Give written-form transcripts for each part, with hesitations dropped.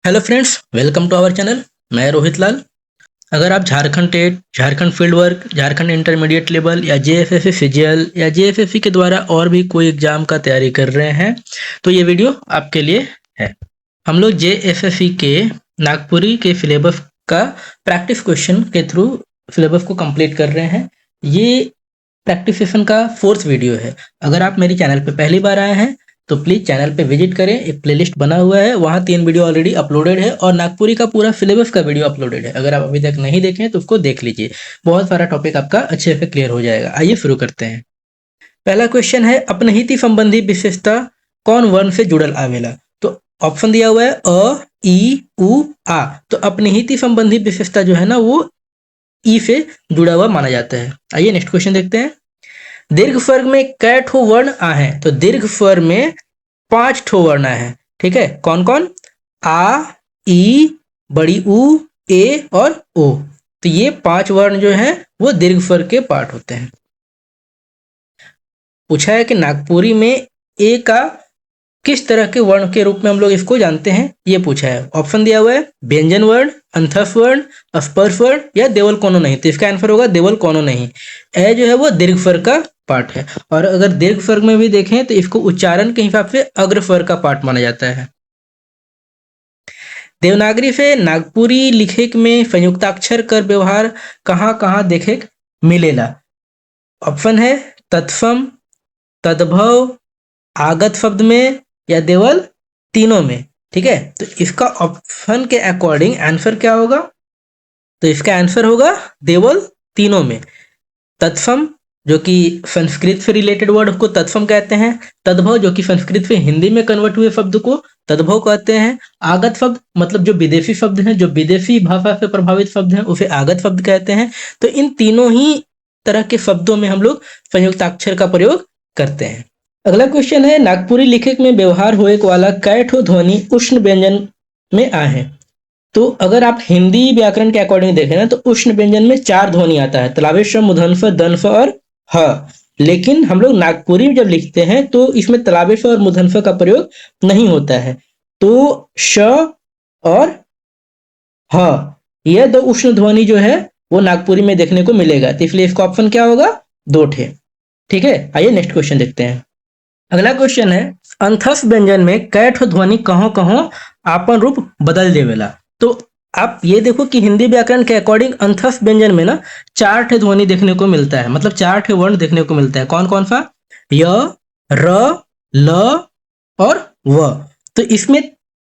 Hello friends, welcome to our channel. मैं रोहित लाल। अगर आप Jharkhand TET, Jharkhand field work, Jharkhand intermediate level या जेएफएससी सीजीएल या जेएफएससी के द्वारा और भी कोई एग्जाम का तैयारी कर रहे हैं तो ये वीडियो आपके लिए है। हम लोग जेएफएससी के नागपुरी के सिलेबस का प्रैक्टिस क्वेश्चन के थ्रू सिलेबस को कंप्लीट कर रहे हैं। ये प्रैक्टिस सेशन का 4th वीडियो है। अगर आप मेरे चैनल पे पहली बार आए हैं तो प्लीज चैनल पे विजिट करें। एक प्लेलिस्ट बना हुआ है, वहाँ 3 वीडियो ऑलरेडी अपलोडेड है और नागपुरी का पूरा सिलेबस का वीडियो अपलोडेड है। अगर आप अभी तक नहीं देखे हैं तो उसको देख लीजिए, बहुत सारा टॉपिक आपका अच्छे से क्लियर हो जाएगा। आइए शुरू करते हैं। पहला क्वेश्चन है, अपनहिति संबंधी विशेषता कौन वर्ण से जुड़ल आवेला? तो ऑप्शन दिया हुआ है अ, ई, उ, आ। तो अपनहिति संबंधी विशेषता जो है ना वो ई से जुड़ा हुआ माना जाता है। आइए नेक्स्ट क्वेश्चन देखते हैं। दीर्घ स्वर में कै ठो वर्ण आ है? तो दीर्घ स्वर में 5 ठो वर्ण है। ठीक है, कौन कौन? आ, ई, बड़ी ऊ, ए और ओ। तो ये 5 वर्ण जो हैं वो दीर्घ स्वर के पार्ट होते हैं। पूछा है कि नागपुरी में ए का किस तरह के वर्ण के रूप में हम लोग इसको जानते हैं, ये पूछा है। ऑप्शन दिया हुआ है व्यंजन वर्ण, अंतस्थ वर्ण, स्पर्श वर्ण या देवल कोनो नहीं। तो इसका आंसर होगा देवल कोनो नहीं। ए जो है वो दीर्घ स्वर का पार्ट है। और अगर दीर्घ स्वर में भी देखें तो इसको उच्चारण के हिसाब से अग्र स्वर का पार्ट माना जाता है। देवनागरी से नागपुरी लिखे में संयुक्ताक्षर कर व्यवहार कहाँ कहाँ देखे मिलेला? ऑप्शन है तत्सम, तद्भव, आगत शब्द में या देवल तीनों में। ठीक है, तो इसका ऑप्शन के अकॉर्डिंग आंसर क्या होगा? तो इसका आंसर होगा देवल तीनों में। तत्सम जो कि संस्कृत से रिलेटेड वर्ड को तत्सम कहते हैं। तद्भव जो कि संस्कृत से हिंदी में कन्वर्ट हुए शब्द को तद्भव कहते हैं। आगत शब्द मतलब जो विदेशी शब्द हैं, जो विदेशी भाषा से प्रभावित शब्द हैं, उसे आगत शब्द कहते हैं। तो इन तीनों ही तरह के शब्दों में हम लोग संयुक्ताक्षर का प्रयोग करते हैं। अगला क्वेश्चन है, नागपुरी लिखित में व्यवहार होए वाला कै ठो ध्वनि उष्ण व्यंजन में आ है? तो अगर आप हिंदी व्याकरण के अकॉर्डिंग देखें ना तो उष्ण व्यंजन में 4 ध्वनि आता है, तलावेश, मूर्धन्य, दंश और ह। लेकिन हम लोग नागपुरी में जब लिखते हैं तो इसमें तलावेश और मूर्धन्य का प्रयोग नहीं होता है। तो श और ह, यह 2 उष्ण ध्वनि जो है वो नागपुरी में देखने को मिलेगा। तो इसलिए इसका ऑप्शन क्या होगा? 2 ठे। ठीक है, आइए नेक्स्ट क्वेश्चन देखते हैं। अगला क्वेश्चन है, अंतस्थ व्यंजन में कै ठो ध्वनि कहों कहों आपन रूप बदल देवेला? तो आप ये देखो कि हिंदी व्याकरण के अकॉर्डिंग अंतस्थ व्यंजन में ना 4 ठे ध्वनि देखने को मिलता है, मतलब 4 ठे वर्ण देखने को मिलता है। कौन कौन सा? य, र, ल और व। तो इसमें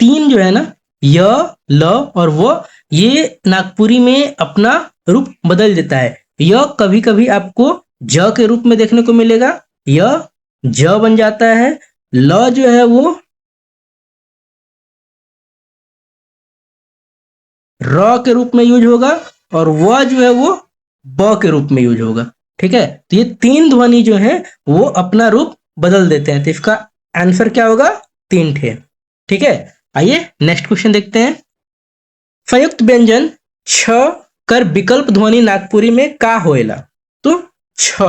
3 जो है ना, य, ल और व, ये नागपुरी में अपना रूप बदल देता है। य कभी कभी आपको ज के रूप में देखने को मिलेगा, य ज बन जाता है। ल जो है वो र के रूप में यूज होगा और व जो है वो ब के रूप में यूज होगा। ठीक है, तो ये 3 ध्वनि जो है वो अपना रूप बदल देते हैं। तो इसका आंसर क्या होगा? 3 ठे। ठीक है, आइए नेक्स्ट क्वेश्चन देखते हैं। संयुक्त व्यंजन छ कर विकल्प ध्वनि नागपुरी में का होएला? तो छ,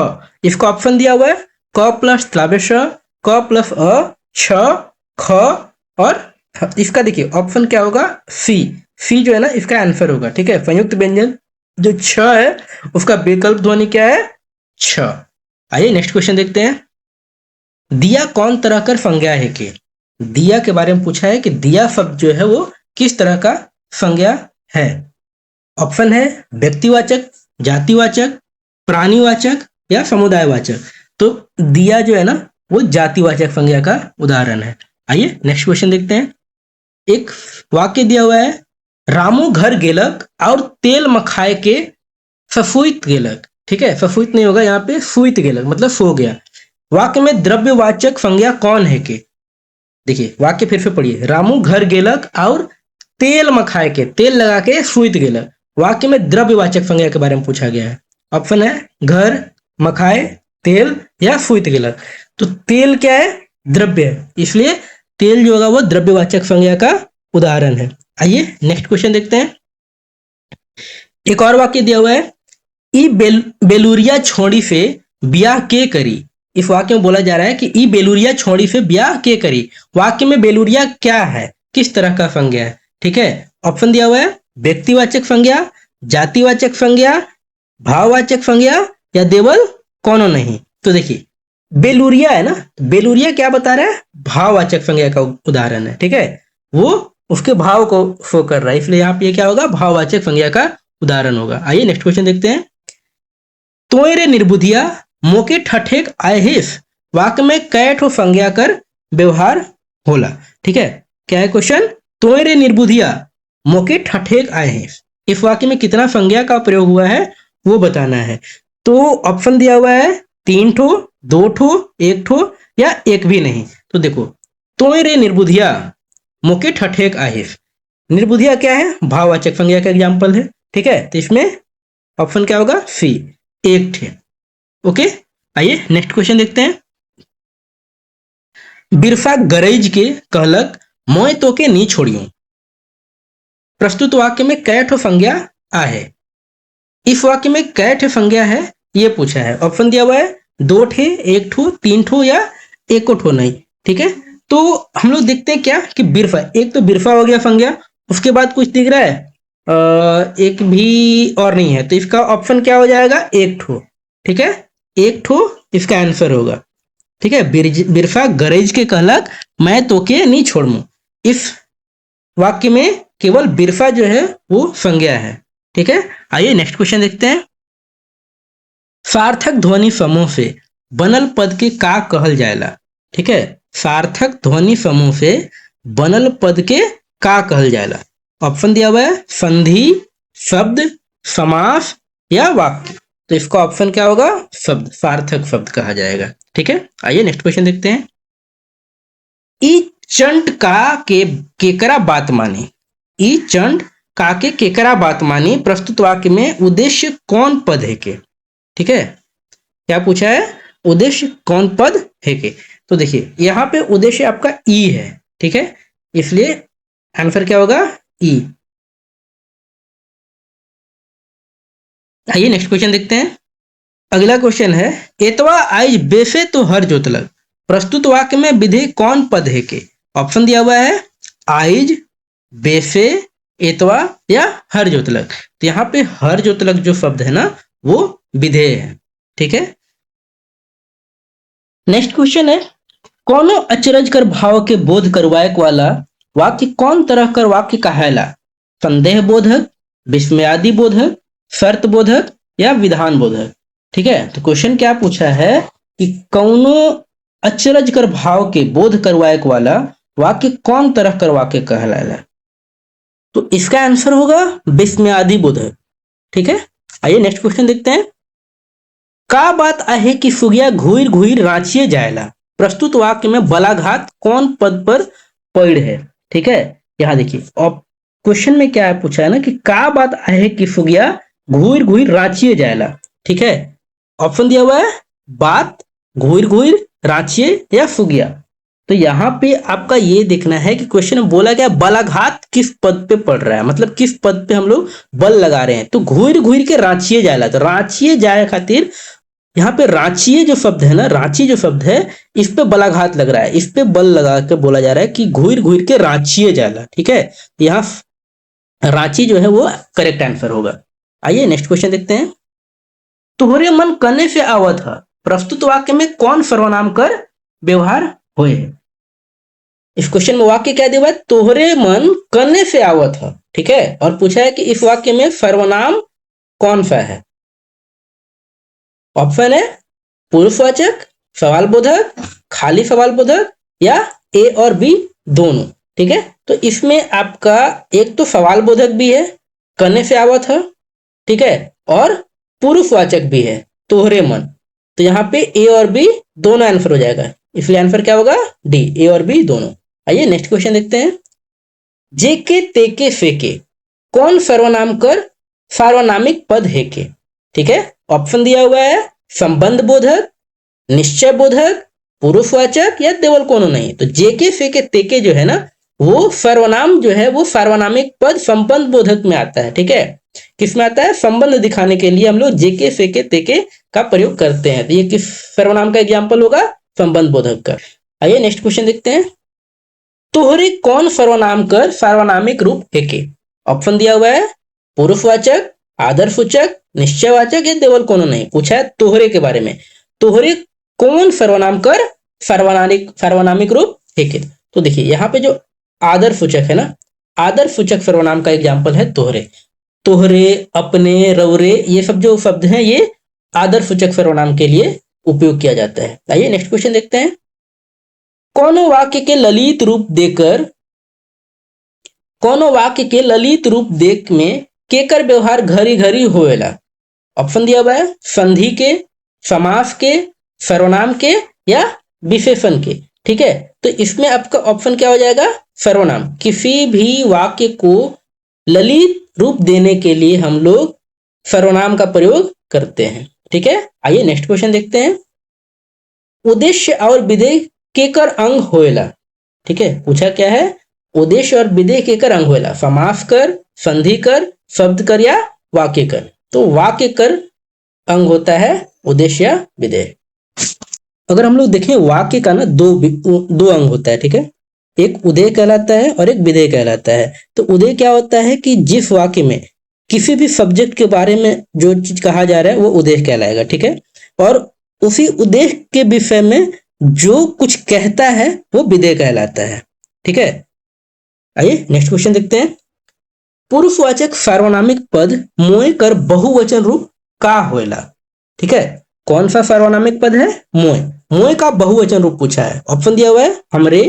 इसका ऑप्शन दिया हुआ है क प्लस तलावेश, क प्लस अ, छ, ख और ह। इसका देखिए ऑप्शन क्या होगा? सी। सी जो है ना इसका आंसर होगा। ठीक है, संयुक्त व्यंजन जो छ है उसका विकल्प ध्वनि क्या है? छ। आइए नेक्स्ट क्वेश्चन देखते हैं। दिया कौन तरह कर संज्ञा है के? दिया के बारे में पूछा है कि दिया शब्द जो है वो किस तरह का संज्ञा है। ऑप्शन है व्यक्तिवाचक, जातिवाचक, प्राणीवाचक या समुदायवाचक। तो दिया जो है ना वो जातिवाचक संज्ञा का उदाहरण है। आइए नेक्स्ट क्वेश्चन देखते हैं। एक वाक्य दिया हुआ है, रामू घर गेलक और तेल मखाए के सफुइत गेलक। ठीक है, सफुइत नहीं होगा यहाँ पे, सुइत गेलक मतलब सो गया। वाक्य में द्रव्यवाचक संज्ञा कौन है के? देखिए वाक्य फिर से पढ़िए, रामू घर गेलक और तेल मखाए के, तेल लगा के सुइत गेलक। वाक्य में द्रव्यवाचक संज्ञा के बारे में पूछा गया है। ऑप्शन है घर, मखाए, तेल या सुइत गेलक। तो तेल क्या है? द्रव्य है, इसलिए तेल जो होगा वो द्रव्यवाचक संज्ञा का उदाहरण है। आइए नेक्स्ट क्वेश्चन देखते हैं। एक और वाक्य दिया हुआ है, ई बेलूरिया छोड़ी से ब्याह के करी। इस वाक्य में बोला जा रहा है कि ई बेलूरिया छोड़ी से ब्याह के करी। वाक्य में बेलूरिया क्या है, किस तरह का संज्ञा है? ठीक है। ऑप्शन दिया हुआ है व्यक्तिवाचक संज्ञा, जातिवाचक संज्ञा, भाववाचक संज्ञा या देवल कोनो नहीं। तो देखिए बेलूरिया है ना, बेलूरिया क्या बता रहा है, भाववाचक संज्ञा का उदाहरण है, ठीक है। वो उसके भाव को शो कर रहा है, इसलिए यहाँ पे क्या होगा, भाववाचक संज्ञा का उदाहरण होगा। आइए नेक्स्ट क्वेश्चन देखते हैं। तोयरे निर्बुधिया मोके ठठेक आयहिस वाक्य में कै ठो संज्ञा कर व्यवहार होला, ठीक है। क्या है क्वेश्चन, तोयरे निर्बुधिया मोके ठठेक आयहिस, इस वाक्य में कितना संज्ञा का प्रयोग हुआ है वो बताना है। तो ऑप्शन दिया हुआ है 3 ठो, 2 ठो, 1 ठो या एक भी नहीं। तो देखो तोयरे निर्बुधिया मोके ठठेक आयहिस, निर्बुधिया क्या है, भाववाचक संज्ञा का एग्जाम्पल है, ठीक है। तो इसमें ऑप्शन क्या होगा, सी, एक थे। ओके, आइए नेक्स्ट क्वेश्चन देखते हैं। बिरसा गरज के कहलक मोय तो के नी छोड़ियो, प्रस्तुत वाक्य में कै ठो संज्ञा आ है, इस वाक्य में कै ठो संज्ञा है ये पूछा है। ऑप्शन दिया हुआ है 2 ठे, 1 ठो, 3 ठो या 1 ठो नहीं, ठीक है। तो हम लोग देखते हैं क्या कि बिरफा, एक तो बिरफा हो गया संज्ञा, उसके बाद कुछ दिख रहा है एक भी और नहीं है, तो इसका ऑप्शन क्या हो जाएगा, 1 ठो, ठीक है। 1 ठो इसका आंसर होगा, ठीक है। बिरफा गरज के कहलक मैं तो के नहीं छोड़ू, इस वाक्य में केवल बिरफा जो है वो संज्ञा है, ठीक है। आइए नेक्स्ट क्वेश्चन देखते हैं। सार्थक ध्वनि समूह से बनल पद के का कहल जाएला, ठीक है। सार्थक ध्वनि समूह से बनल पद के का कहल जाएला। ऑप्शन दिया हुआ है संधि, शब्द, समास या वाक्य। तो इसका ऑप्शन क्या होगा, शब्द, सार्थक शब्द कहा जाएगा, ठीक है। आइए नेक्स्ट क्वेश्चन देखते हैं। ई चंट का के केकरा बात मानी, ई चंट का के केकरा बात मानी, प्रस्तुत वाक्य में उद्देश्य कौन पद है के, ठीक है। क्या पूछा है, उद्देश्य कौन पद है के। तो देखिए यहाँ पे उद्देश्य आपका ई है, ठीक है, इसलिए आंसर क्या होगा, ई। आइए नेक्स्ट क्वेश्चन देखते हैं। अगला क्वेश्चन है, एतवा आइज बेसे तो हर जोतलक, प्रस्तुत वाक्य में विधेय कौन पद है के। ऑप्शन दिया हुआ है आइज, बेसे, एतवा या हर जोतलक। तो यहाँ पे हर जोतलक जो शब्द है ना वो विधेय है, ठीक है। नेक्स्ट क्वेश्चन है, कोनो अचरज कर भाव के बोध करवायक वाला वाक्य कौन तरह कर वाक्य कहायला, संदेह बोधक, विस्मयादि बोधक, शर्त बोधक या विधान बोधक, ठीक है। तो क्वेश्चन क्या पूछा है कि कौनो अचरज कर भाव के बोध करवायक वाला वाक्य कौन तरह कर वाक्य कहलायला। तो इसका आंसर होगा विस्मयादि बोधक, ठीक है। आइए नेक्स्ट क्वेश्चन देखते हैं। का बात आहे कि सुगिया घूर घूर रांचिए जायला, प्रस्तुत वाक्य में बलाघात कौन पद पर पड़ है, ठीक है। यहां देखिए क्वेश्चन में क्या है पूछा है ना कि का बात आहे कि सुगिया घूर घूर रांचिए जायला, ठीक है। ऑप्शन दिया हुआ है बात, घूर घूर, रांचिए या सुगिया। तो यहाँ पे आपका ये देखना है कि क्वेश्चन में बोला गया बलाघात किस पद पे पड़ रहा है, मतलब किस पद पे हम लोग बल लगा रहे हैं। तो घूर घूर के रांचिए जायला, तो रांचिए जाए खातिर यहाँ पे रांचिए जो शब्द है ना, रांची जो शब्द है इस पे बलाघात लग रहा है, इस पे बल लगा के बोला जा रहा है कि घूर घूर के रांचिए जायला, ठीक है। यहाँ रांची जो है वो करेक्ट आंसर होगा। आइए नेक्स्ट क्वेश्चन देखते हैं। तोहरे मन कने से आवत है, प्रस्तुत वाक्य में कौन सर्वनाम कर व्यवहार हुए है। इस क्वेश्चन में वाक्य क्या दिया हुआ है, तोहरे मन कने से आवत है, ठीक है। और पूछा है कि इस वाक्य में सर्वनाम कौन सा है। ऑप्शन है पुरुषवाचक, सवाल बोधक, खाली सवाल बोधक या ए और बी दोनों, ठीक है। तो इसमें आपका एक तो सवाल बोधक भी है, कने से आवत है, ठीक है, और पुरुषवाचक भी है, तोहरे मन। तो यहाँ पे ए और बी दोनों आंसर हो जाएगा, इसलिए आंसर क्या होगा, डी, ए और बी दोनों। आइए नेक्स्ट क्वेश्चन देखते हैं। जेके, तेके, फेके कौन सर्वनाम कर सार्वनामिक पद है के, ठीक है। ऑप्शन दिया हुआ है संबंध बोधक, निश्चय बोधक, पुरुषवाचक या देवल कोनो नहीं। तो जेके, फेके, तेके जो है ना वो सर्वनाम जो है वो सार्वनामिक पद संबंध बोधक में आता है, ठीक है। किस में आता है, संबंध दिखाने के लिए हम लोग जेके, फेके, तेके का प्रयोग करते हैं। तो ये किस सर्वनाम का एग्जाम्पल होगा, संबंध बोधक का। आइए नेक्स्ट क्वेश्चन देखते हैं। तोहरे कौन सर्वनाम कर सार्वनामिक रूप हेके। ऑप्शन दिया हुआ है पुरुषवाचक, आदर्शवाचक, निश्चयवाचक या देवल कोनो नहीं। पूछा है तोहरे के बारे में, तोहरे कौन सर्वनाम कर सर्वनामिक रूप हेके। तो देखिए यहाँ पे जो आदर्शवाचक है ना, आदर्शवाचक सर्वनाम का एग्जाम्पल है तोहरे। तोहरे, अपने, रौरे, ये सब जो शब्द हैं ये आदर्शवाचक सर्वनाम के लिए उपयोग किया जाता है। आइए नेक्स्ट क्वेश्चन देखते हैं। कोनो वाक्य के ललित रूप देकर, कोनो वाक्य के ललित रूप देख में केकर व्यवहार घरी घरी होएला। ऑप्शन दिया हुआ है संधि के, समास के, सर्वनाम के या विशेषण के। ठीक है, तो इसमें आपका ऑप्शन क्या हो जाएगा, सर्वनाम। किसी भी वाक्य को ललित रूप देने के लिए हम लोग सर्वनाम का प्रयोग करते हैं। ठीक है, आइए नेक्स्ट क्वेश्चन देखते हैं। उद्देश्य और विधेय केकर अंग होएला। ठीक है, पूछा क्या है, उद्देश्य और विधेय केकर अंग होएला। समास कर, संधि कर, शब्द कर या वाक्य कर। तो वाक्य कर अंग होता है उद्देश्य या विधेय। अगर हम लोग देखें वाक्य का ना दो अंग होता है। ठीक है, एक उदय कहलाता है और एक विधेय कहलाता है। तो उदय क्या होता है कि जिस वाक्य में किसी भी सब्जेक्ट के बारे में जो चीज कहा जा रहा है वो उद्देश्य कहलाएगा। ठीक है, और उसी उद्देश्य के विषय में जो कुछ कहता है वो विधेय कहलाता है। ठीक है, आइए नेक्स्ट क्वेश्चन देखते हैं। पुरुषवाचक सार्वनामिक पद मोय कर बहुवचन रूप का होएला। ठीक है, कौन सा सार्वनामिक पद है, मोय। मोय का बहुवचन रूप पूछा है। ऑप्शन दिया हुआ है हमरे,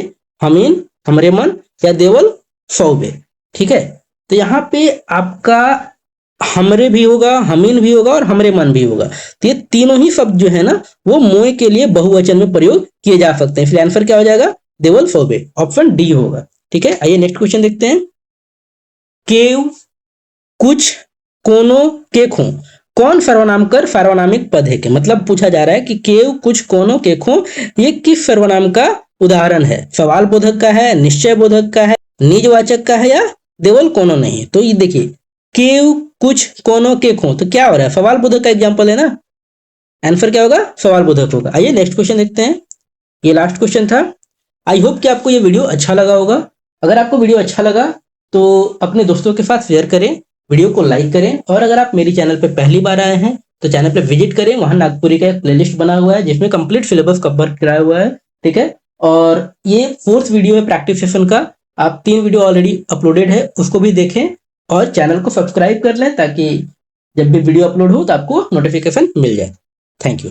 हमीन, हमरे मन या देवल सौबे। ठीक है, तो यहाँ पे आपका हमरे भी होगा, हमीन भी होगा और हमरे मन भी होगा। तो ये तीनों ही शब्द जो है ना वो मोय के लिए बहुवचन में प्रयोग किए जा सकते हैं। इसलिए आंसर क्या हो जाएगा, देवल सौबे, ऑप्शन डी होगा। ठीक है, आइए नेक्स्ट क्वेश्चन देखते हैं। केव, कुछ, कोनो, केखो, कौन सर्वनाम कर सार्वनामिक पद है के। मतलब पूछा जा रहा है कि केव, कुछ, कोनो, केखो ये किस सर्वनाम का उदाहरण है। सवाल बोधक का है, निश्चय बोधक का है, निजवाचक का है या देवल कोनो नहीं। तो ये देखिए केव, कुछ, कोनो, केखो, तो क्या हो रहा है, सवाल बोधक का एग्जाम्पल है ना। आंसर क्या होगा, सवाल बोधक होगा। आइए नेक्स्ट क्वेश्चन देखते हैं, ये लास्ट क्वेश्चन था। आई होप कि आपको ये वीडियो अच्छा लगा होगा। अगर आपको वीडियो अच्छा लगा तो अपने दोस्तों के साथ शेयर करें, वीडियो को लाइक करें, और अगर आप मेरी चैनल पे पहली बार आए हैं तो चैनल पे विजिट करें। वहां नागपुरी का एक प्लेलिस्ट बना हुआ है जिसमें कंप्लीट सिलेबस कवर कराया हुआ है। ठीक है, और ये 4th वीडियो है प्रैक्टिस सेशन का। आप 3 वीडियो ऑलरेडी अपलोडेड है, उसको भी देखें और चैनल को सब्सक्राइब कर लें ताकि जब भी वीडियो अपलोड हो तो आपको नोटिफिकेशन मिल जाए। Thank you.